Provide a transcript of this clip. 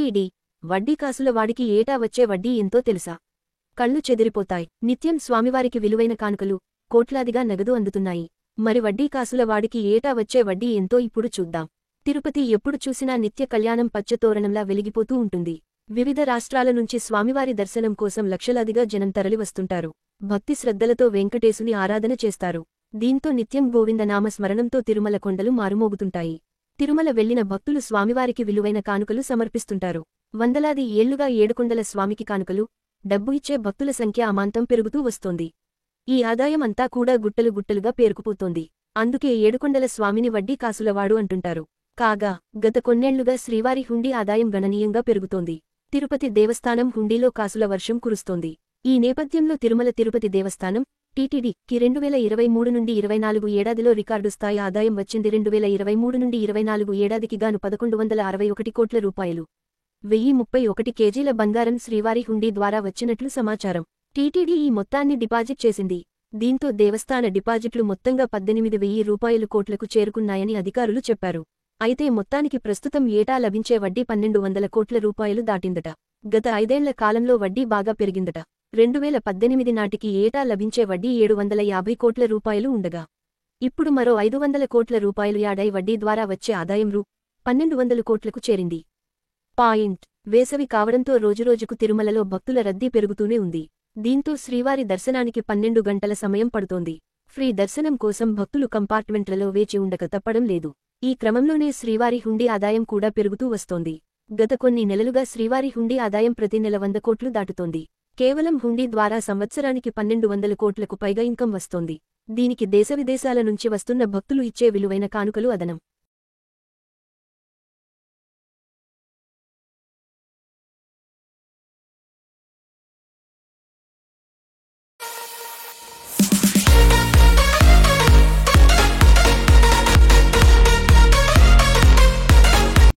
TTD వడ్డీ కాసుల వాడికి ఏటా వచ్చే వడ్డీ ఎంతో తెలుసా? కళ్ళు చెదిరిపోతాయి. నిత్యం స్వామివారికి విలువైన కానుకలు కోట్లాదిగా నగదు అందుతున్నాయి. మరి వడ్డీ కాసుల వాడికి ఏటా వచ్చే వడ్డీ ఎంతో ఇప్పుడు చూద్దాం. తిరుపతి ఎప్పుడు చూసినా నిత్య కళ్యాణం పచ్చతోరణంలా వెలిగిపోతూ ఉంటుంది. వివిధ రాష్ట్రాల నుంచి స్వామివారి దర్శనం కోసం లక్షలాదిగా జనం తరలివస్తుంటారు. భక్తి శ్రద్ధలతో వెంకటేశుని ఆరాధన చేస్తారు. దీంతో నిత్యం గోవిందనామ స్మరణంతో తిరుమల కొండలు మారుమోగుతుంటాయి. తిరుమల వెళ్లిన భక్తులు స్వామివారికి విలువైన కానుకలు సమర్పిస్తుంటారు. వందలాది ఏళ్లుగా ఏడుకొండల స్వామికి కానుకలు, డబ్బు ఇచ్చే భక్తుల సంఖ్య అమాంతం పెరుగుతూ వస్తోంది. ఈ ఆదాయం అంతా కూడా గుట్టలు గుట్టలుగా పేరుకుపోతోంది. అందుకే ఏడుకొండల స్వామిని వడ్డీ కాసులవాడు అంటుంటారు. కాగా గత కొన్నేళ్లుగా శ్రీవారి హుండీ ఆదాయం గణనీయంగా పెరుగుతోంది. తిరుపతి దేవస్థానం హుండీలో కాసుల వర్షం కురుస్తోంది. ఈ నేపథ్యంలో తిరుమల తిరుపతి దేవస్థానం టీటీడీకి 2023 నుండి 24 ఏడాదిలో రికార్డు స్థాయి ఆదాయం వచ్చింది. 2023 నుండి 24 ఏడాదికి గాను 1161 కోట్ల రూపాయలు. 1031 కేజీల బంగారం శ్రీవారి హుండీ ద్వారా వచ్చినట్లు సమాచారం. టీటీడీ ఈ మొత్తాన్ని డిపాజిట్ చేసింది. దీంతో దేవస్థాన డిపాజిట్లు మొత్తంగా 18,000 కోట్లకు చేరుకున్నాయని అధికారులు చెప్పారు. అయితే మొత్తానికి ప్రస్తుతం ఏటా లభించే వడ్డీ 1,200 కోట్ల రూపాయలు దాటిందట. గత 5 ఏళ్ల కాలంలో వడ్డీ బాగా పెరిగిందట. 2018 నాటికి ఏటా లభించే వడ్డీ 750 కోట్ల రూపాయలు ఉండగా ఇప్పుడు మరో 500 కోట్ల రూపాయలు యాడై వడ్డీ ద్వారా వచ్చే ఆదాయం రూ. 1,200 కోట్లకు చేరింది. వేసవి కావడంతో రోజురోజుకు తిరుమలలో భక్తుల రద్దీ పెరుగుతూనే ఉంది. దీంతో శ్రీవారి దర్శనానికి 12 గంటల సమయం పడుతోంది. ఫ్రీ దర్శనం కోసం భక్తులు కంపార్ట్మెంట్లలో వేచి ఉండక తప్పడం లేదు. ఈ క్రమంలోనే శ్రీవారి హుండీ ఆదాయం కూడా పెరుగుతూ వస్తోంది. గత కొన్ని నెలలుగా శ్రీవారి హుండీ ఆదాయం ప్రతి నెల 100 కోట్లు దాటుతోంది. కేవలం హుండీ ద్వారా సంవత్సరానికి 1,200 కోట్లకు పైగా ఇన్కం వస్తోంది. దీనికి దేశవిదేశాల నుంచి వస్తున్న భక్తులు ఇచ్చే విలువైన కానుకలు అదనం.